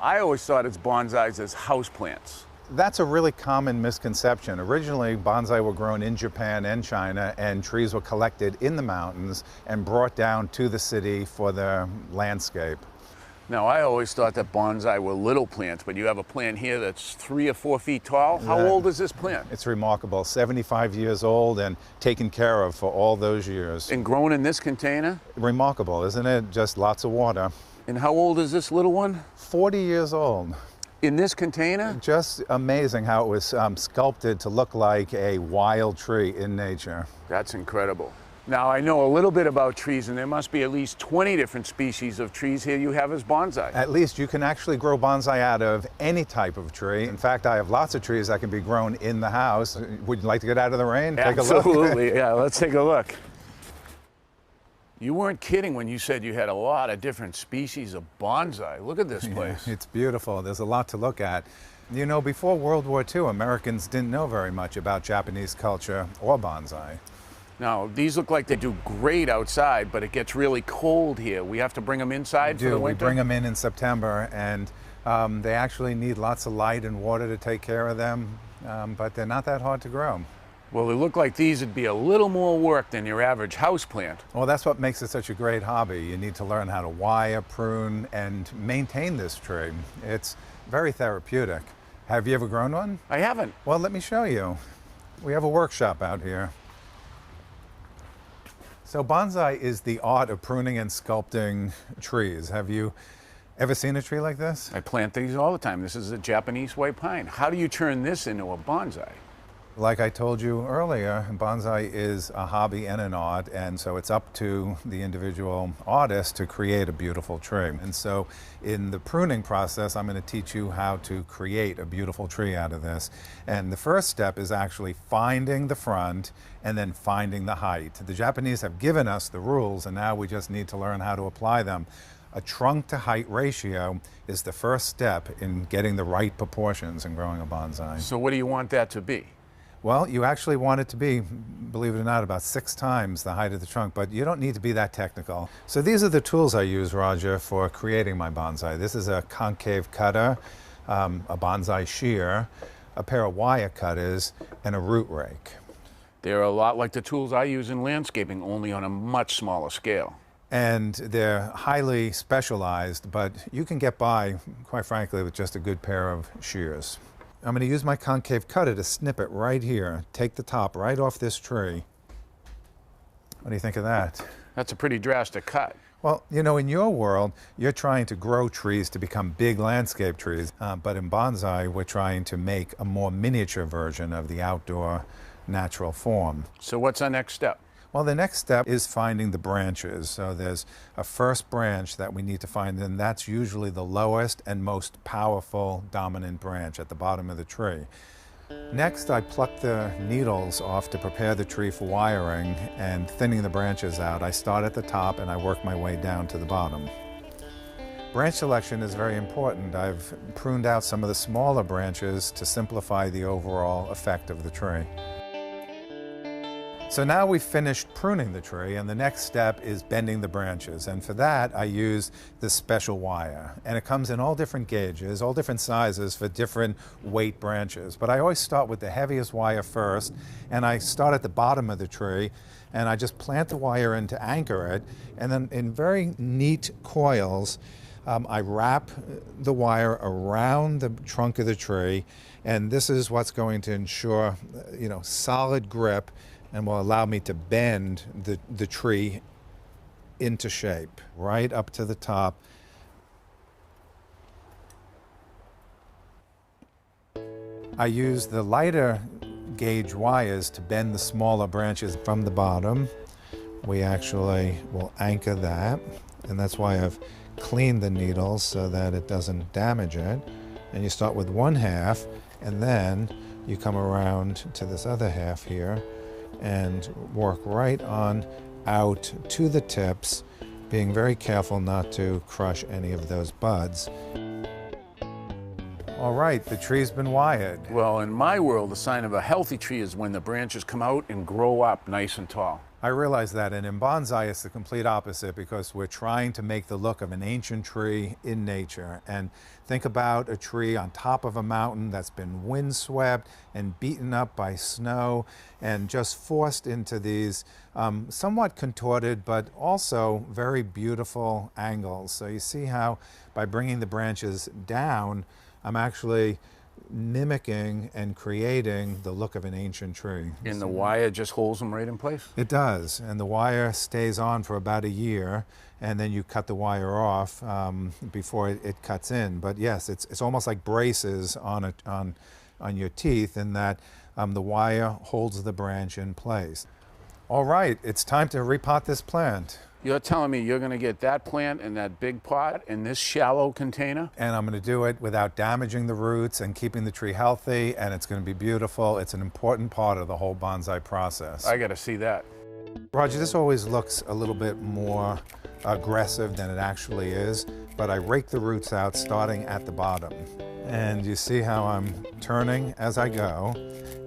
I always thought it's bonsais as houseplants. That's a really common misconception. Originally, bonsai were grown in Japan and China, and trees were collected in the mountains and brought down to the city for the landscape. Now, I always thought that bonsai were little plants, but you have a plant here that's 3 or 4 feet tall. How old is this plant? It's remarkable. 75 years old and taken care of for all those years. And grown in this container? Remarkable, isn't it? Just lots of water. And how old is this little one? 40 years old. In this container? Just amazing how it was sculpted to look like a wild tree in nature. That's incredible. Now, I know a little bit about trees, and there must be at least 20 different species of trees here you have as bonsai. At least you can actually grow bonsai out of any type of tree. In fact, I have lots of trees that can be grown in the house. Would you like to get out of the rain? Take a look. Absolutely, yeah, let's take a look. You weren't kidding when you said you had a lot of different species of bonsai. Look at this place. Yeah, it's beautiful. There's a lot to look at. You know, before World War II, Americans didn't know very much about Japanese culture or bonsai. Now, these look like they do great outside, but it gets really cold here. We have to bring them inside for the winter? We bring them in September, and they actually need lots of light and water to take care of them, but they're not that hard to grow. Well, they look like these would be a little more work than your average houseplant. Well, that's what makes it such a great hobby. You need to learn how to wire, prune, and maintain this tree. It's very therapeutic. Have you ever grown one? I haven't. Well, let me show you. We have a workshop out here. So bonsai is the art of pruning and sculpting trees. Have you ever seen a tree like this? I plant these all the time. This is a Japanese white pine. How do you turn this into a bonsai? Like I told you earlier, bonsai is a hobby and an art, and so it's up to the individual artist to create a beautiful tree. And so in the pruning process, I'm going to teach you how to create a beautiful tree out of this. And the first step is actually finding the front and then finding the height. The Japanese have given us the rules, and now we just need to learn how to apply them. A trunk to height ratio is the first step in getting the right proportions in growing a bonsai. So what do you want that to be? Well, you actually want it to be, believe it or not, about 6 times the height of the trunk, but you don't need to be that technical. So these are the tools I use, Roger, for creating my bonsai. This is a concave cutter, a bonsai shear, a pair of wire cutters, and a root rake. They're a lot like the tools I use in landscaping, only on a much smaller scale. And they're highly specialized, but you can get by, quite frankly, with just a good pair of shears. I'm going to use my concave cutter to snip it right here. Take the top right off this tree. What do you think of that? That's a pretty drastic cut. Well, you know, in your world, you're trying to grow trees to become big landscape trees. But in bonsai, we're trying to make a more miniature version of the outdoor natural form. So what's our next step? Well, the next step is finding the branches. So there's a first branch that we need to find, and that's usually the lowest and most powerful dominant branch at the bottom of the tree. Next, I pluck the needles off to prepare the tree for wiring and thinning the branches out. I start at the top and I work my way down to the bottom. Branch selection is very important. I've pruned out some of the smaller branches to simplify the overall effect of the tree. So now we've finished pruning the tree, and the next step is bending the branches. And for that, I use this special wire. And it comes in all different gauges, all different sizes for different weight branches. But I always start with the heaviest wire first, and I start at the bottom of the tree, and I just plant the wire in to anchor it. And then in very neat coils, I wrap the the around the trunk of the tree, and this is what's going to ensure, solid grip and will allow me to bend the tree into shape, right up to the top. I use the lighter gauge wires to bend the smaller branches from the bottom. We actually will anchor that, and that's why I've cleaned the needles so that it doesn't damage it. And you start with one half, and then you come around to this other half here and work right on out to the tips, being very careful not to crush any of those buds. All right, the tree's been wired. Well, in my world, the sign of a healthy tree is when the branches come out and grow up nice and tall. I realize that, and in bonsai it's the complete opposite because we're trying to make the look of an ancient tree in nature. And think about a tree on top of a mountain that's been windswept and beaten up by snow and just forced into these somewhat contorted but also very beautiful angles. So you see how by bringing the branches down, I'm actually mimicking and creating the look of an ancient tree. And the wire just holds them right in place? It does, and the wire stays on for about a year, and then you cut the wire off before it cuts in. But yes, it's almost like braces on your teeth in that the wire holds the branch in place. All right, it's time to repot this plant. You're telling me you're going to get that plant in that big pot in this shallow container? And I'm going to do it without damaging the roots and keeping the tree healthy, and it's going to be beautiful. It's an important part of the whole bonsai process. I got to see that. Roger, this always looks a little bit more aggressive than it actually is, but I rake the roots out starting at the bottom. And you see how I'm turning as I go.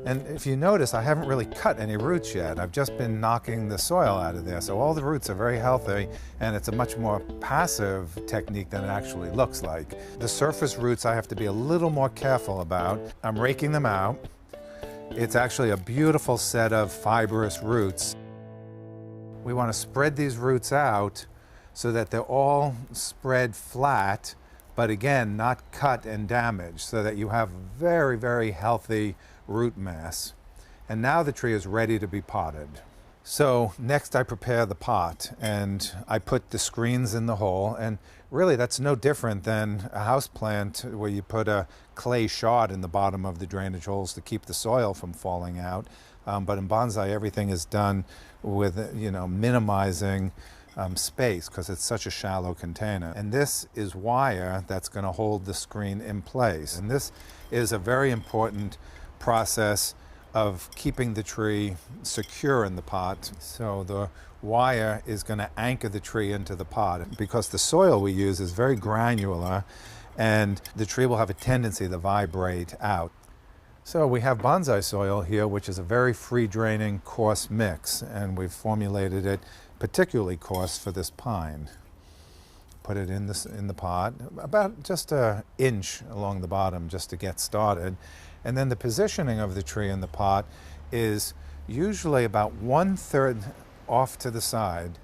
And if you notice, I haven't really cut any roots yet. I've just been knocking the soil out of there. So all the roots are very healthy, and it's a much more passive technique than it actually looks like. The surface roots I have to be a little more careful about. I'm raking them out. It's actually a beautiful set of fibrous roots. We want to spread these roots out so that they're all spread flat, but again, not cut and damaged, so that you have very, very healthy root mass. And now the tree is ready to be potted. So next I prepare the pot, and I put the screens in the hole, and really that's no different than a house plant where you put a clay shard in the bottom of the drainage holes to keep the soil from falling out. But in bonsai, everything is done with, minimizing space because it's such a shallow container. And this is wire that's going to hold the screen in place. And this is a very important process of keeping the tree secure in the pot. So the wire is going to anchor the tree into the pot because the soil we use is very granular, and the tree will have a tendency to vibrate out. So we have bonsai soil here, which is a very free draining coarse mix, and we've formulated it particularly coarse for this pine. Put it in the pot, about just an inch along the bottom just to get started. And then the positioning of the tree in the pot is usually about 1/3 off to the side,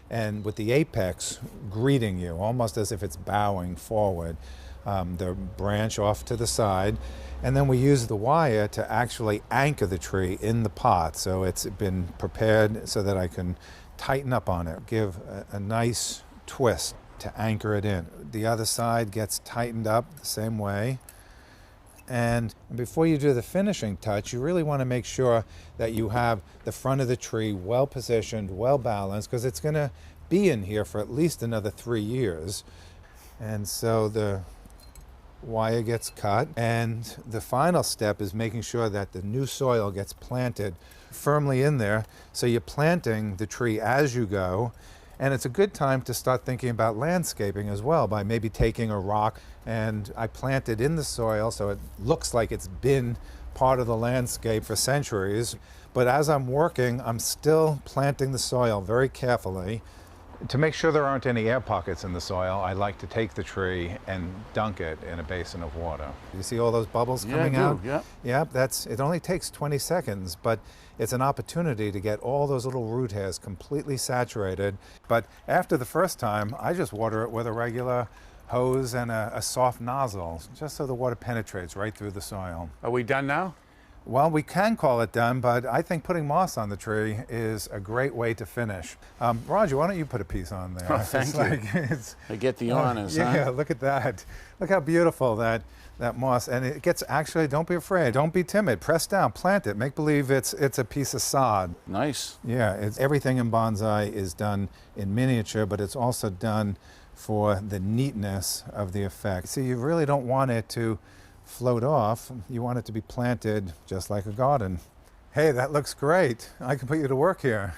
and with the apex greeting you, almost as if it's bowing forward. The branch off to the side, and then we use the wire to actually anchor the tree in the pot. So it's been prepared so that I can tighten up on it, give a nice twist to anchor it in. The other side gets tightened up the same way. And before you do the finishing touch, you really want to make sure that you have the front of the tree well positioned, well balanced, because it's going to be in here for at least another 3 years. And so the wire gets cut, and the final step is making sure that the new soil gets planted firmly in there. So you're planting the tree as you go, and it's a good time to start thinking about landscaping as well, by maybe taking a rock, and I plant it in the soil so it looks like it's been part of the landscape for centuries. But as I'm working, I'm still planting the soil very carefully. To make sure there aren't any air pockets in the soil, I like to take the tree and dunk it in a basin of water. You see all those bubbles coming out? Yeah. Yeah, it only takes 20 seconds, but it's an opportunity to get all those little root hairs completely saturated. But after the first time, I just water it with a regular hose and a soft nozzle, just so the water penetrates right through the soil. Are we done now? Well, we can call it done, but I think putting moss on the tree is a great way to finish. Roger, why don't you put a piece on there? Oh, thank you. I get the honors, huh? Yeah, look at that. Look how beautiful that moss, and it gets, actually, don't be afraid, don't be timid, press down, plant it, make believe it's a piece of sod. Nice. Yeah, everything in bonsai is done in miniature, but it's also done for the neatness of the effect. See, you really don't want it to float off. You want it to be planted just like a garden. Hey, that looks great. I can put you to work here.